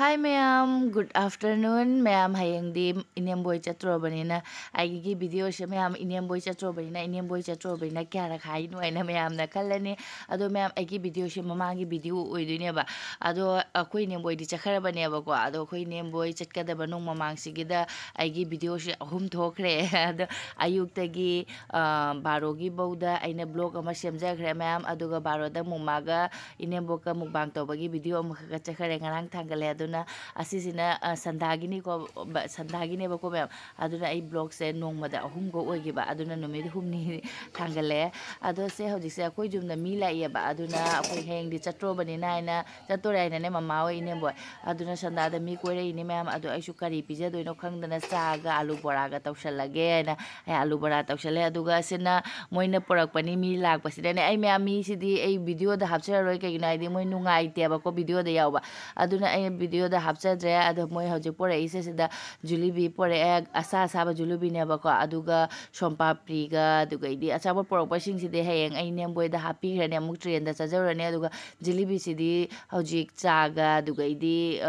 Hi ma'am, good afternoon. Ma'am, hayangdi Indian boy chatrobanina. Aigi video she ma'am Indian boy chatrobanina, Indian boy chatrobanina kya rakha no aina ma'am na kallani. Ado ma'am aigi video she mamangi video oidune ba. Ado akoi Indian boy di chakhara bane ba ko. Ado akoi Indian boy chatkada banong mamang sigida aigi video she ahum thokre. Ado ayuk tagi barogi bauda aina blog ama semjakre ma'am. Aduga baroda mumaga Indian boy ka mukbang tawbagi video amukha chakhare ngarang thangale aduna asisina sandagini ko sandagini ba ko ma'am aduna ai blog se nongmada ahum go oigiba aduna numid humni thangale ado se hoji se akoi jumna mi lai ba aduna akoi heng di chatro bani naina chatore ina ne mama oi ne boy aduna sandada mi koire ini ma'am ado ai su kari pije doino khangdana saga alu bora ga tawshalage na ai alu bora tawshale aduga sina moina porak pani mi lak pasida ne ai ma'am mi sidi ai video da hapchara roi kai na ai moi nungai te ba ko video da yawa aduna ai video da hapchadre ado moi hoje pore ise sida julibi pore asa asa julibi ne ba ko aduga sompapri ga aduga idi acha bo porok pasing sidi hayeng ai nem boy da happy grane amuk train da chajorane aduga julibi sidi hoji chaga aduga idi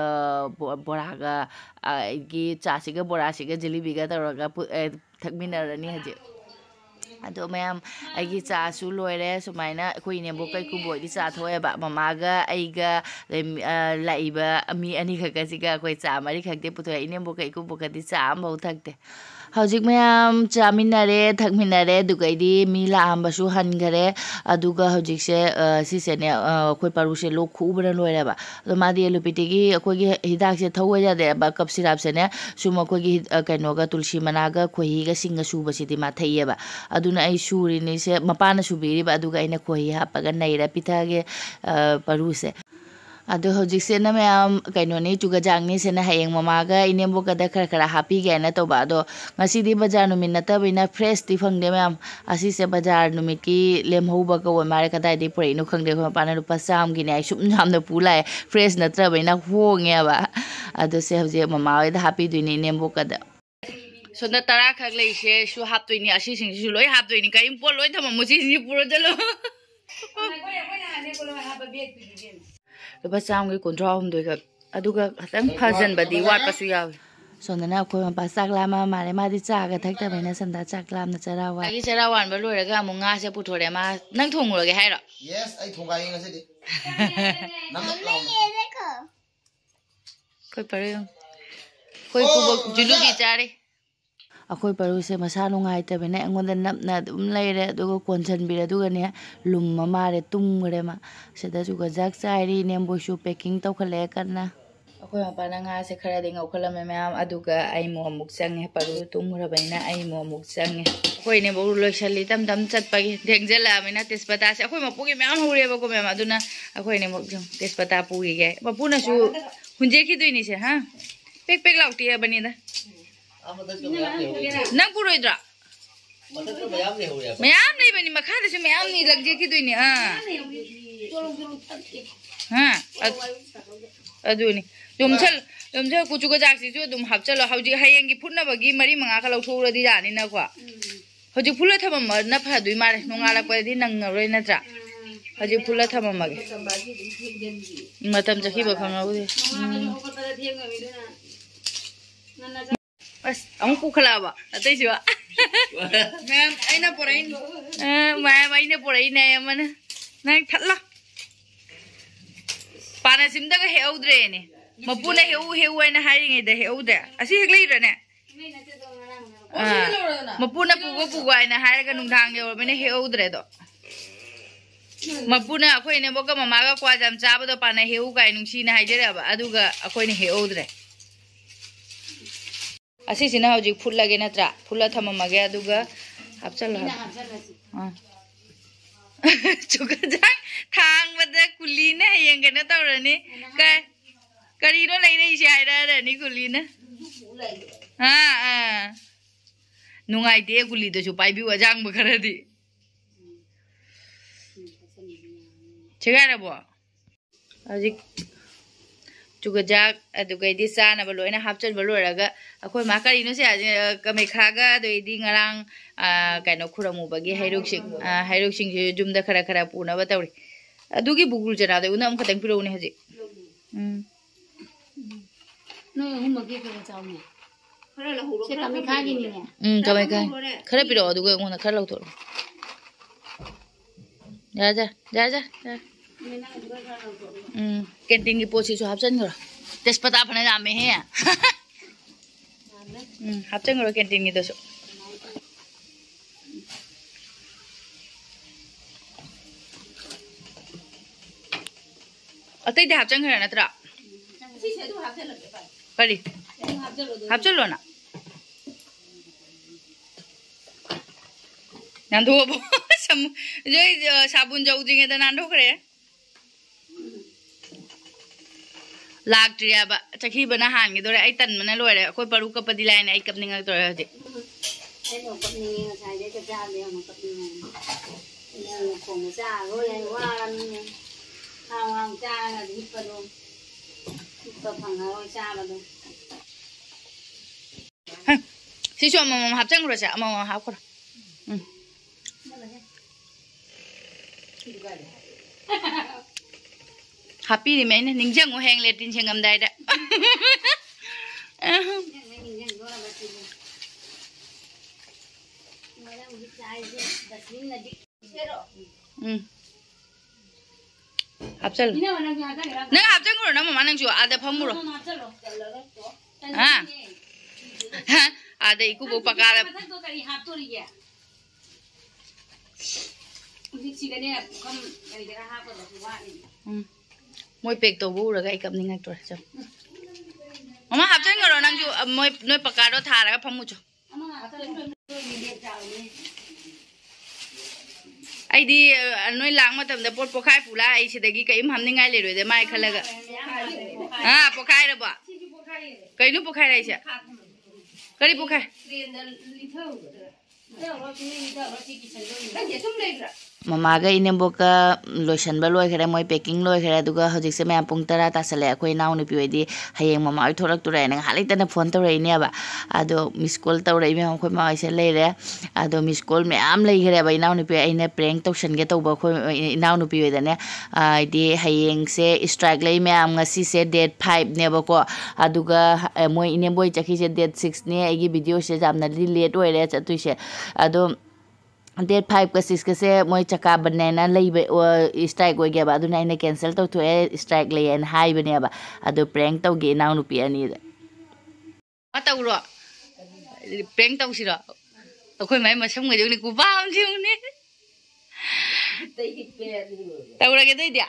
boraga gi chasiga borasiga julibi ga taraga thakminarani haje ado ma'am aigi cha su loire sumaina koi ne bo kai ku boy di cha thoe ba mamaga aiga laiba mi ani khaga siga koi cha mari khakte putho ine bo kai ku bo ka di cha am bo thakte hojik ma'am chaminare thakminare dugaidi mi la amba su hangare aduga hojik se si se ne koi paru se lo khu bra loire ba do ma di lupiti gi koi gi hidak se thawa ja de ba kap sirap se ne suma koi gi kaino ga tulsi managa koi ga singa su ba si di ma thaiye ba aduna ai suri ni se mapana subiri ba aduga ina koi hapaga naira pitage paru se ado hojik se na ma'am kaino ni chuga jangni se na hayeng mamaga inembo kada khara khara happy ge na to ba do ngasi di bazar nu min na ta bina fresh ti phang de ma'am asi se bazar nu mi ki lem ho ba ko mare kada di pore nu khang de ko pa na rupa sam gi ne ai sup nam na pulai fresh na tra bina ho nge ba ado se hoje mama da happy du ni inembo kada so na tara khak lei se su hap tu ni asi sing su loi hap tu ni ka import loi thama mu si puro jalo lupa samgi control hum doi khak aduga hatang phajan badi wat pasu yaw sonana ko ma pasak lama mare ma di cha ga thak ta baina sanda chak lam na chara wa ai chara wan ba loi ga mu nga se puthore ma nang thong lo ge hai ro yes ai thong ga ing ase di nam law koi pare koi ku julu bi chare akoi paru se masa nungai ta bena engonda napna dum leire aduga konsan bira aduga ne lum mama re tungre ma seda juga jak chairi nembo shu packing to khale karna akoi ma pana nga se khara de ngau khala me ma'am aduga ai mo muk change paru tumra baina ai mo muk change akoi ne bo loi sali tam tam chat pagi dengjala mena tespata se akoi ma pugi ma'am hore ba ko ma'am aduna akoi ne mo tespata pugi ge ba puna su hunje ki duini se ha pek pek lauti bani da nang puroidra mayam nei bani makhada su mayam ni lagje ki duini aduni dumchal kuchu ga jaksi ju dum hapchalo hauji hayengi phunna bagi mari manga khalau thura di jani na kwa hoji phula thamam na phadui mare nongala pa di nang roi na tra hoji phula thamam mage matam jakhi ba khanga u bas aku khalaba atai siwa ma'am aina porain ma'am aina porain na mana nang thatla pana simda ga heudre ne mapuna heu aina haringe da heuda asi heglai rane mapuna pugo aina haraga nungdang ge ormene heudre do mapuna akoi ne boga mama ga kwa jam chaba do pana heu ga nungsi na haijere ba aduga akoi ne heudre asi sina hoji phul lage na tra phula thama mage aduga hapchal chuka jang thang bada kulina yeng na tawrani ka kari no lai nei sai ra ni kulina nungai de kuli do chu pai bi wa jang ba kharadi chegara bo hoji chuga jak aduga di sana ba loina hapchal ba loraga akoi ma kari no se kamai khaga do di ngarang kaino khuramu bagi hairuk sing jumda khara khara puna ba tawri adugi bugul jana de unam khatang piro ne haji मगे के चाउने से कमी खागी नहीं है कमाई खाई खरे पिरो अदुगा उन खरे लौ थोरो जा जा जा जा कैंटीन की पोची सो हापचन करो तेजपत्ता फने जामे है हापचन करो कैंटीन की दसो अतई दे हापचन करे नत्रा करी हापचलो ना नांदो सम जो साबुन जाउजिंगे द नांदो करे लाक्ट्रियाबा चखी बना हांगे दोरे आई तन मना लोरे कोई परू कपदी लाइन आई कपनिंग तोरे हजे ai no कपनी sai दे के जा ले हम कपनी ने कोम जा रो ले वा ने हां जा ना दी परो तो फंगा रो जा ला दो सिसो मम हापचन करो से मम हाप करो happy di main ning jang heng le tin chengam dai da hapchal nang hapchal ko na mama nang chu ada phamuro ha ada iku bo pakara moi pek to bu ra ga ikap ningai to cha mama hapchen ngoro nang ju moi noi pakado thara ga phamu cho ai di noi lang ma tam da pot pokhai pula ai sidagi kai ham ningai le ro de mai khalaga ha pokhai ra ba kai nu pokhai rai cha kari pokhai mama ga inembo ka lotion ba loi khare moi packing loi khare duga hojik se ma pung tara ta sale akoi naw ni piwe di hayeng mama ai thorak turai na halai ta na phone tawrai ne ba ado miss call tawrai me khoi ma ai se le re ado miss call me am lai khare ba naw ni piwe ai ne prank tawsan ge tawba khoi naw ni piwe da ne ai di hayeng se strike lai me am ngasi se date 5 ne ba ko aduga moi inembo chakhi se date 6 ne ai gi video se jamna late oi re cha tu se ado date 5 ka 6 ka se moi chaka banana leibe strike go ge ba adu nai ne cancel to strike lei en hai bane ba adu prank to ge naw nu pi ani da ata uro prank to si ro khoi mai ma sam ge ni ku ba am ji ni ta ura ge dei dia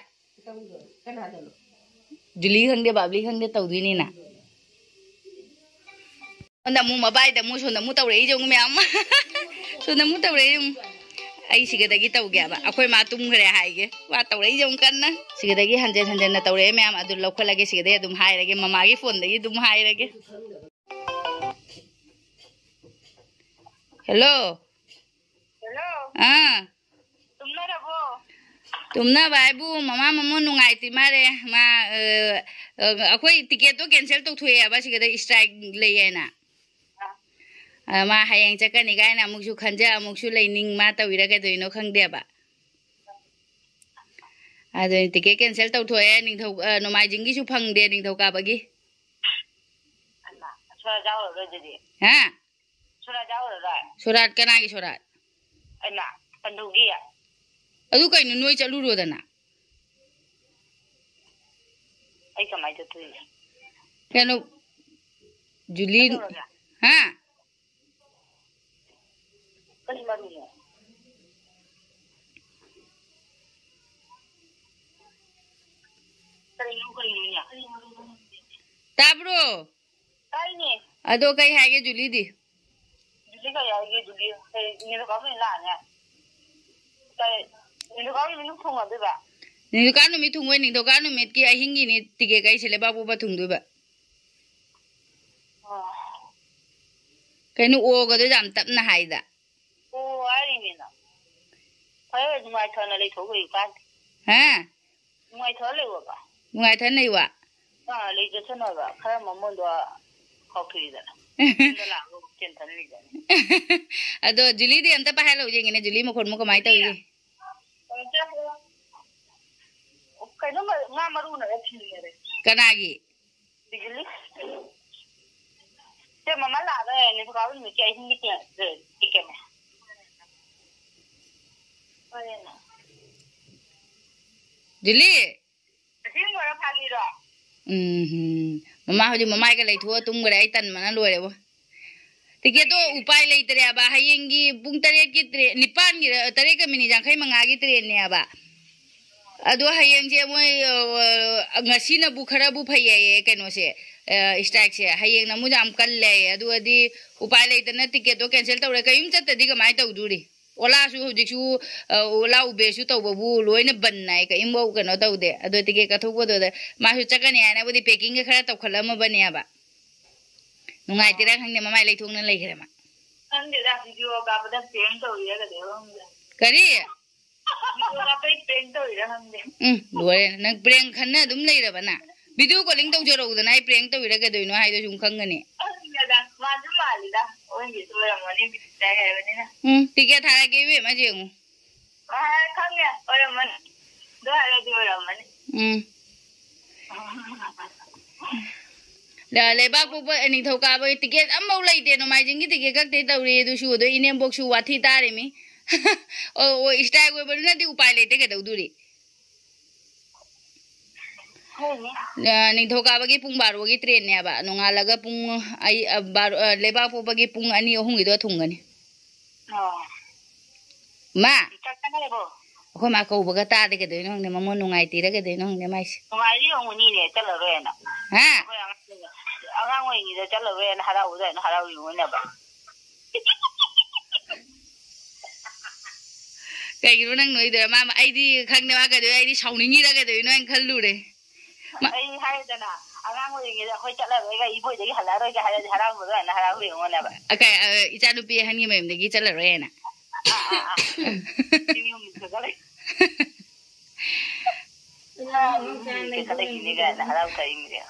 kana da lo juli khang de babli khang de tau di ni na anda mu ma bai da mu so na mu tau rei jong me am so na mu tau rei jong ai siga da gi tau ge ba akoi ma tum gre hai ge wa tau rei jong kan na siga da gi hanjen na tau rei me am adu lokho lage siga da dum hai rage mama gi phone da gi dum hai rage hello tumna rabo tumna bai bu mama mamo nungai ti mare ma akoi ticket to cancel to thue ba siga da strike lei na ma hayang chakani gai na muksu khanja muksu leining ma tawira ga doino khangde ba ado ticket cancel taw thoe ning thau no mai jingi su phangde ning thau ka bagi alla sura jaw ro jodi ha sura jaw ro ra surat kana gi surat alla pandugi ya adu kai nu noi chalu ro dana ai kamai to thui kano julin ha tabro kai ni ado kai hage juli di juli ka ya ge juli ni ro ka me la nya kai ni ro ka me nu thong ba ba ni ro ka no mi thong we ni do ka no met ki a hingi ni tige kai sele babu ba thong du ba kai nu o ga do jam tap na hai da o ai ni na kai nu mai thon na le tho ko ka ha ngai thon le wa ba ngai thon nei wa lấy cho chân rồi bà khai mà muốn đồ học thủy rồi đó là cũng chân thân đi rồi à đồ Julie đi em ta phải lâu gì này Julie một con một cái máy tao gì cái nó mà ngã mà luôn rồi cái nào gì Julie 这妈妈拿的，你不搞你们家庭一点一个没？我的呢。Juli. Xin gọi là phạt gì rồi? Mama hoji mama ka lai thua tum gare ai tan mana loi rebo. Tike to upai lai tere ba hayengi pung tare ki tre nipan gi tare ka mini jang khai manga gi tre ne ba. Ado hayeng je moi ngasi na bu khara bu phaiye kaino se strike se hayeng na mu jam kal le adu adi upai lai tan tike to cancel tawre kayum chat di ka mai taw duri. Ola su hoji su ola ube su taw bu loina ban nai ka imbo ka no taw de ado tike ka thok bo de ma su chakani ana budi packing ga khara taw khala ma ban ya ba. Nungai tira khang ne mama lai thong na lai khare ma. Anh đi ra video gặp được tiếng tôi vậy cái điều không? Kari. Video gặp cái tiếng tôi vậy không? Loi nang prank khan na dum lai ra ba na. Video calling taw jero da nai prank taw ira ga doi no hai do jum khang ne. Ma ju ma li da. Oi ji tu ra ma ni bi ta hai ba ni na. Tike thara ke we ma jeng. Khang ya. Oi man. Do hai do ra ma ni. La le ba bu ba ni thau ka ba ticket amau lai te no mai jing gi ticket kak te taw re du su do inem box su wathi ta re mi. O style we ba na di upai le te ke dau du ri. Ni thau ka ba gi pung baro gi train ne ba no nga la ga pung ai bar le ba po ba gi pung ani ohung gi do thung ga ni. Ma. Ko ma ko ba ga ta de ke do no ne ma mo no ngai ti re ke de no ne mai. Ngai li ong ni ne ta la re na. Ha. Agang ngồi nhìn cho lời về nó hara udah nó hara udah nè bà. Cái gì nó đang nói rồi mà ai đi khăng này mà cái đấy ai đi sau ní ra cái đấy nó anh khăn luôn đấy. Ai hay thế nào? Agang ngồi nhìn hơi chắc là cái gì bây giờ cái hara rồi cái hara udah nó hara udah nè bà. Okay, icha nu pi hani mem degi chala re na. Ini mình sẽ cái đấy. Cái cái gì cái nó hara udah ini dia.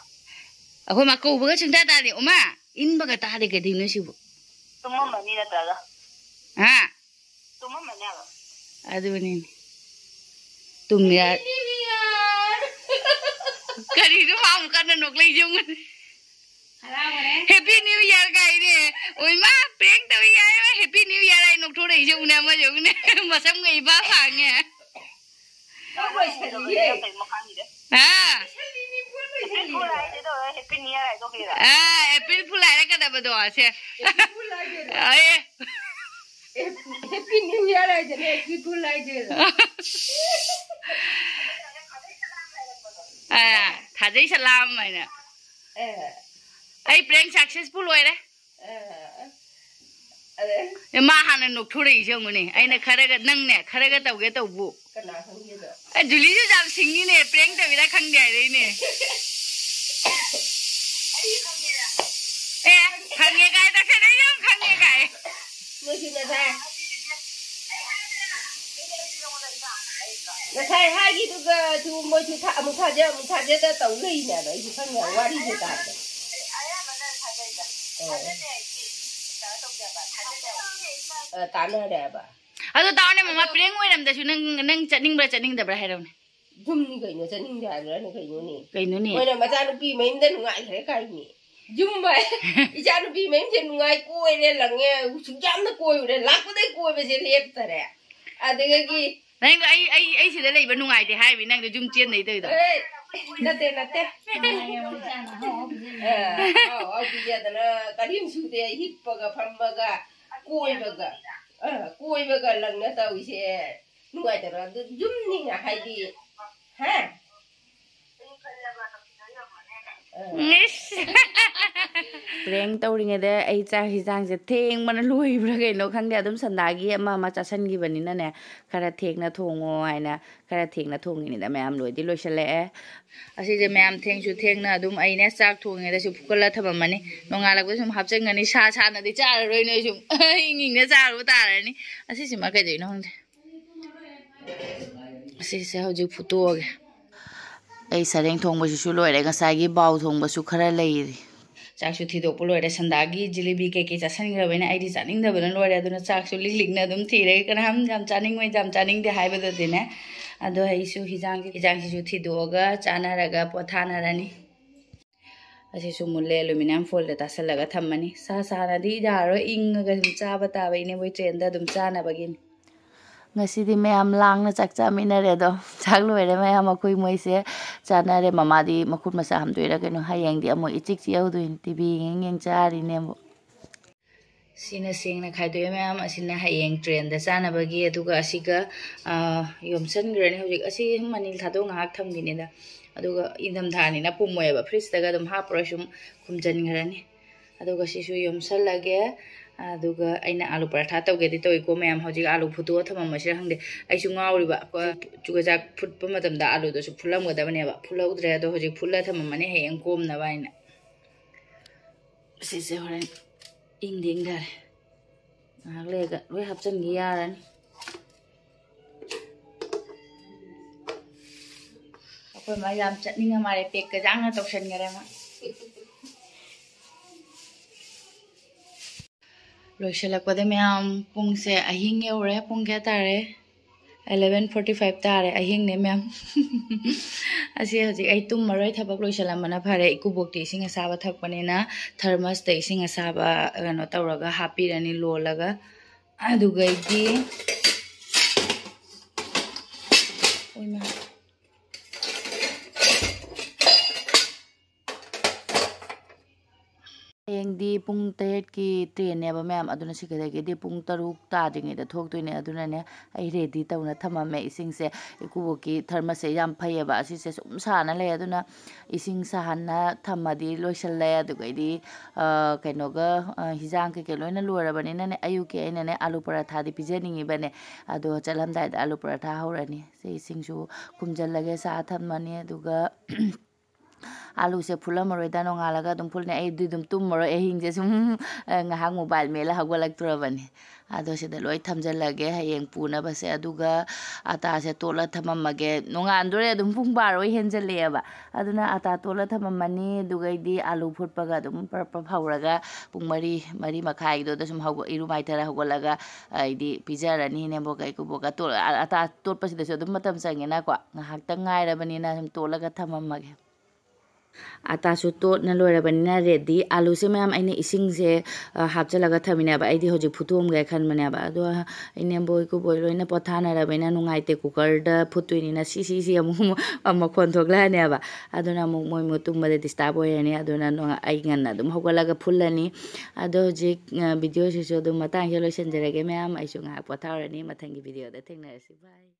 Ako ma ko ba chung ta ta de oma in ba ka ta de ke din no sibu. Tuma mani na talaga. Ha. Tuma mani ala. Adu ni. Tum ya. Kari do ma ka na nok lai jung. Happy New Year guy ne. Oi ma prank to ya Happy New Year ai nok thore jung ne ma jung ne. Ma sam ngai ba phang ne. Ha. April Fool lại thế rồi, Happy New Year lại có kia. April Fool lại cái đó đâu à xe. Happy New Year lại thế này, April Fool lại thế rồi. Thà giấy salam mày nè. Ai prank successful rồi đấy. Nhưng mà hắn nó thua đấy chứ người này, ai nó khare cái nâng nè, khare cái tàu bu. Julie chứ làm sinh như này, prank tàu đã khăng đẻ đấy nè. Khăng nghe cái ta sẽ đấy không khăng nghe cái. Ngươi xin là sao? Là sai hai cái thu mới thu thả ra ta tàu ly nè đấy thì khăng nghe qua đi thì ta. Tán là đẹp à? Tao này mà prank ngoài làm đó chú nâng chặt ninh đập ra hay đâu này? Zoom như cái nó chặt ninh đẹp rồi này cái nó nè. Ngoài này mà cha nó pi mấy đứa ngại thế cái nhỉ? Zoom vậy, cha nó pi mấy đứa ngại cùi nên là nghe chúng chăm nó cùi rồi lắc cái đấy cùi mà sẽ liệt ta đấy. À thế cái gì? Nâng ai sẽ lấy bên ngoài thì hai bên nâng được zoom chiên này tới rồi. Nè thế. Bây giờ nó cái điểm số thế hít baga phàm baga cùi baga lần nữa tao sẽ nuôi tao rồi zoom đi nhà hay đi ha. Prank tau ring ada ai cha hi jang je theng man lui bra ge no khang dia dum sanda gi ma cha san gi bani na ne khara thek na thongo ai na khara thek na thong ni da mam loi di loi sale asi je mam theng su theng na dum ai ne chak thong da su phukala thaba mani nonga lak sum hap chang ani sa na di cha roi no sum ing ne cha ru ta ra ni asi si ma ke dei no hong asi se ho ju photo ge ai sareng thong ba su loi re ga sa gi baw thong ba su khara lei चाकसु थीदोप लोरे संदागी जिलेबी के चासनग्रबैना आइदि चानिंगदबन लोरे अदुना चाकसु लिलिकना दुम थीरे कनाम जाम चानिंगमै जाम चानिंगदे हाइबदो दिने अदो हाइसु हिजांगसिसु थीदोगा चानारगा पोथानारानी ꯑꯁꯤꯁꯨ ꯃꯨꯜꯂꯦ aluminium ꯐꯣꯏꯜꯗ ꯇꯥꯁꯜꯂꯒ ꯊꯝꯃꯅꯤ ꯁꯥꯅꯗꯤ ꯌꯥꯔꯣꯏ ꯏꯪꯉꯒ ꯁꯨꯝ ꯆꯥꯕ ꯇꯥꯕ ꯏꯅꯦꯝꯕꯣꯏ ꯇ꯭ꯔꯦꯟꯗ ꯑꯗꯨꯝ ꯆꯥꯅꯕꯒꯤꯅꯤ ꯉꯁꯤꯗꯤ ꯃꯌꯥꯝ ꯂꯥꯡꯅ ꯆꯥꯛ ꯆꯥꯃꯤꯟꯅꯔꯦ ꯑꯗꯣ ꯆꯥꯛ ꯂꯣꯏꯔꯦ ꯃꯌꯥꯝ ꯑꯩꯈꯣꯏ ꯃꯣꯏꯁꯦ ꯆꯥꯅꯔꯦ ꯃꯃꯥꯗꯤ ꯃꯈꯨꯠ ꯃꯁꯥ ꯍꯥꯝꯗꯣꯏꯔꯥ ꯀꯩꯅꯣ ꯍꯌꯦꯡꯗꯤ ꯑꯃꯨꯛ ꯏꯆꯤꯛ ꯆꯤꯛꯍꯧꯗꯣꯏꯅꯤ ꯇꯤꯚꯤ ꯌꯦꯡ ꯆꯥꯔꯤꯅꯦꯕꯨ ꯁꯤꯅ ꯁꯦꯡꯅ ꯈꯥꯏꯗꯣꯛꯑꯦ ꯃꯌꯥꯝ ꯑꯁꯤꯅ ꯍꯌꯦꯡ ꯇ꯭ꯔꯦꯟꯗ ꯆꯥꯅꯕꯒꯤ ꯑꯗꯨꯒ ꯑꯁꯤꯒ ꯌꯣꯝꯁꯟꯈ꯭ꯔꯅꯤ ꯍꯧꯖꯤꯛ ꯑꯁꯤ ꯃꯅꯤꯜ ꯊꯥꯗꯣꯛ ꯉꯥꯏꯍꯥꯛ ꯊꯝꯈꯤꯅꯤꯗ ꯑꯗꯨꯒ ꯏꯪꯊꯝꯊꯥꯅꯤꯅ ꯄꯨꯝꯃꯣꯏꯑꯕ ꯐ꯭ꯔꯤꯖꯇꯒ ꯑꯗꯨꯝ ꯍꯥꯞꯄꯔꯣꯏ ꯁꯨꯝ ꯈꯨꯝꯖꯤꯟꯈ꯭ꯔꯅꯤ ꯑꯗꯨꯒ ꯁꯤꯁꯨ ꯌꯣꯝꯁꯜꯂꯒꯦ ꯑꯗꯨꯒ ꯑꯩꯅ ꯑꯥꯂꯨ ꯄꯔꯥꯊꯥ ꯇꯧꯒꯦꯗꯤ ꯇꯧꯏꯀꯣ ꯃꯌꯥꯝ ꯍꯧꯖꯤꯛ ꯑꯥꯂꯨ ꯐꯨꯠꯇꯣꯛꯑ ꯊꯝꯃꯝꯃꯁꯤꯔ ꯈꯪꯗꯦ ꯑꯩꯁꯨ ꯉꯥꯎꯔꯤꯕ ꯆꯨꯖꯥꯛ ꯐꯨꯠꯄ ꯃꯇꯝꯗ ꯑꯥꯂꯨꯗꯨꯁꯨ ꯐꯨꯠꯂꯝꯒꯗꯕꯅꯦꯕ ꯐꯨꯠꯍꯧꯗ꯭ꯔꯦ ꯑꯗꯣ ꯍꯧꯖꯤꯛ ꯐꯨꯠꯂ ꯊꯝꯃꯝꯃꯅꯤ ꯍꯌꯦꯡ ꯀꯣꯝꯅꯕ ꯍꯥꯏꯅ ꯁꯤꯁꯦ ꯍꯣꯔꯦꯟ ꯏꯪꯗꯤ ꯏꯪꯊꯔꯦ ꯉꯥꯏꯍꯥꯛ ꯂꯩꯔꯒ ꯂꯣꯏ ꯍꯥꯞꯆꯤꯟꯈꯤ ꯌꯥꯔꯅꯤ ꯑꯩꯈꯣꯏ ꯃꯥ ꯌꯥꯝ ꯆꯠꯅꯤꯡꯉ ꯃꯥꯜꯂꯦ ꯄꯦꯛꯀ ꯌꯥꯡꯅ ꯇꯧꯁꯟꯈꯔꯦ ꯃꯥ ꯂꯣꯏꯁꯤꯜꯂꯛꯄꯗ ꯃꯌꯥꯝ ꯄꯨꯡꯁꯦ ꯑꯍꯤꯡ ꯌꯧꯔꯦ ꯄꯨꯡ ꯀꯌꯥ ꯇꯥꯔꯦ 11:45 ꯇꯥꯔꯦ ꯑꯍꯤꯡꯅꯦ ꯃꯌꯥꯝ ꯑꯁꯤ ꯍꯧꯖꯤꯛ ꯑꯩ ꯇꯨꯝꯃꯔꯣꯏ ꯊꯕꯛ ꯂꯣꯏꯁꯤꯜꯂꯝꯕꯅ ꯐꯔꯦ ꯏꯀꯨꯕꯣꯛꯇꯤ ꯏꯁꯤꯡ ꯑꯁꯥꯕ ꯊꯛꯄꯅꯤꯅ ꯊꯔꯃꯁꯇ ꯏꯁꯤꯡ ꯑꯁꯥꯕ ꯀꯩꯅꯣ ꯇꯧꯔꯒ ꯍꯥꯞꯄꯤꯔꯅꯤ ꯂꯣꯜꯂꯒ ꯑꯗꯨꯒꯩꯗꯤ ꯍꯌꯦꯡꯗꯤ ꯄꯨꯡ 8ꯀꯤ ꯇ꯭ꯔꯦꯟꯅꯦꯕ ꯃꯌꯥꯝ ꯑꯗꯨꯅ ꯁꯤꯗꯒꯤꯗꯤ ꯄꯨꯡ 6 ꯇꯥꯗ꯭ꯔꯤꯉꯩꯗ ꯊꯣꯛꯇꯣꯏꯅꯦ ꯑꯗꯨꯅꯅꯦ ꯑꯩ ꯔꯦꯗꯤ ꯇꯧꯅ ꯊꯝꯃꯝꯃꯦ ꯏꯁꯤꯡꯁꯦ ꯏꯀꯨꯕꯣꯛꯀꯤ ꯊꯔꯃꯁꯁꯦ ꯌꯥꯝ ꯐꯩꯌꯦꯕ ꯑꯁꯤꯁꯦ ꯁꯨꯝ ꯁꯥꯅ ꯂꯩ ꯑꯗꯨꯅ ꯏꯁꯤꯡ ꯁꯥꯍꯟꯅ ꯊꯝꯃꯗꯤ ꯂꯣꯏꯁꯤꯜꯂꯦ ꯑꯗꯨꯒꯩꯗꯤ ꯀꯩꯅꯣꯒ ꯍꯤꯟꯖꯥꯡ ꯀꯩꯀꯩ ꯂꯣꯏꯅ ꯂꯣꯏꯔꯕꯅꯤꯅꯅꯦ ꯑꯌꯨꯛꯀꯤ ꯑꯩꯅꯅꯦ ꯑꯥꯂꯨ ꯄꯔꯥꯊꯥꯗꯤ ꯄꯤꯖꯅꯤꯡꯉꯤꯕꯅꯦ ꯑꯗꯣ ꯆꯠꯂꯝꯗꯥꯏꯗ ꯑꯥꯂꯨ ꯄꯔꯥꯊꯥ ꯍꯧꯔꯅꯤ ꯁꯤ ꯏꯁꯤꯡꯁꯨ ꯈꯨꯝꯖꯤꯜꯂꯒꯦ ꯁꯥ ꯊꯝꯃꯅꯤ ꯑꯗꯨꯒ ꯑꯥꯂꯨꯁꯦ ꯐꯨꯠꯂꯝꯃꯔꯣꯏꯗ ꯅꯣꯡꯉꯥꯜꯂꯒ ꯑꯗꯨꯝ ꯐꯨꯜꯅꯤ ꯑꯩꯗꯤ ꯑꯗꯨꯝ ꯇꯨꯝꯃꯔꯣꯏ ꯑꯍꯤꯡꯁꯦ ꯁꯨꯝ ꯉꯥꯏꯍꯥꯛ ꯃꯣꯕꯥꯏꯜ ꯃꯦꯠꯂ ꯍꯧꯒꯠꯂꯛꯇ꯭ꯔꯕꯅꯤ ꯑꯗꯣ ꯁꯤꯗ ꯂꯣꯏ ꯊꯝꯖꯤꯜꯂꯒꯦ ꯍꯌꯦꯡ ꯄꯨꯅꯕꯁꯦ ꯑꯗꯨꯒ ꯑꯇꯥꯁꯦ ꯇꯣꯠꯂ ꯊꯝꯃꯝꯃꯒꯦ ꯅꯣꯡꯉꯥꯟꯗꯣꯔꯦ ꯑꯗꯨꯝ ꯄꯨꯡ 12 ꯍꯦꯟꯖꯜꯂꯛꯑꯦꯕ ꯑꯗꯨꯅ ꯑꯇꯥ ꯇꯣꯠꯂ ꯊꯝꯃꯝꯃꯅꯤ ꯑꯗꯨꯒꯩꯗꯤ ꯑꯥꯂꯨ ꯐꯨꯠꯄꯒ ꯑꯗꯨꯝ ꯄꯔꯞ ꯍꯧꯔꯒ ꯄꯨꯡ 4 ꯃꯈꯥꯏꯗꯨꯗ ꯁꯨꯝ ꯏꯔꯨ ꯃꯥꯏꯊꯔ ꯍꯧꯒꯠꯂꯒ ꯑꯩꯗꯤ ꯄꯤꯖꯔꯅꯤ ꯏꯅꯦꯝꯕꯣꯛꯀ ꯏꯀꯨꯕꯣꯛꯀ ꯑꯇꯥ ꯇꯣꯠꯄꯁꯤꯗꯁꯨ ꯑꯗꯨꯝ ꯃꯇꯝ ꯆꯪꯉꯦꯅꯀꯣ ꯉꯥꯏꯍꯥꯛꯇꯪ ꯉꯥꯏꯔꯕꯅꯤꯅ ꯁꯨꯝ ꯇꯣꯠꯂꯒ ꯊꯝꯃꯝꯃꯒꯦ ꯑꯇꯥꯁꯨ ꯇꯣꯠꯅ ꯂꯣꯏꯔꯕꯅꯤꯅ ꯔꯦꯗꯤ ꯑꯥꯂꯨꯁꯦ ꯃꯌꯥꯝ ꯑꯩꯅ ꯏꯁꯤꯡꯁꯦ ꯍꯥꯞꯆꯤꯜꯂꯒ ꯊꯝꯃꯤꯅꯦꯕ ꯑꯩꯗꯤ ꯍꯧꯖꯤꯛ ꯐꯨꯠꯇꯣꯛꯑꯝꯒꯦ ꯈꯟꯕꯅꯦꯕ ꯑꯗꯣ ꯏꯅꯦꯝꯕꯣꯏ ꯏꯀꯨꯕꯣꯏ ꯂꯣꯏꯅ ꯄꯣꯊꯥꯅꯔꯕꯅꯤꯅ ꯅꯨꯡꯉꯥꯏꯇꯦ ꯀꯨꯀꯔꯗ ꯐꯨꯠꯇꯣꯏꯅꯤꯅ ꯁꯤ ꯑꯃꯨꯛ ꯃꯈꯣꯟ ꯊꯣꯛꯂꯛꯑꯅꯦꯕ ꯑꯗꯨꯅ ꯑꯃꯨꯛ ꯃꯣꯏ ꯇꯨꯝꯕꯗ ꯗꯤꯁꯇꯥꯔꯕ ꯑꯣꯏꯔꯅꯤ ꯑꯗꯨꯅ ꯑꯩ ꯉꯟꯅ ꯑꯗꯨꯝ ꯍꯧꯒꯠꯂꯒ ꯐꯨꯜꯂꯅꯤ ꯑꯗꯣ ꯍꯧꯖꯤꯛ ꯚꯤꯗꯤꯑꯣꯁꯤꯁꯨ ꯑꯗꯨꯝ ꯃꯇꯥꯡꯁꯤꯗ ꯂꯣꯏꯁꯤꯟꯖꯔꯒꯦ ꯃꯌꯥꯝ ꯑꯩꯁꯨ ꯉꯥꯏꯍꯥꯛ ꯄꯣꯊꯥꯔꯅꯤ ꯃꯊꯪꯒꯤ ꯚꯤꯗꯤꯑꯣꯗ ꯊꯦꯡꯅꯔꯁꯤ ꯕꯥꯏ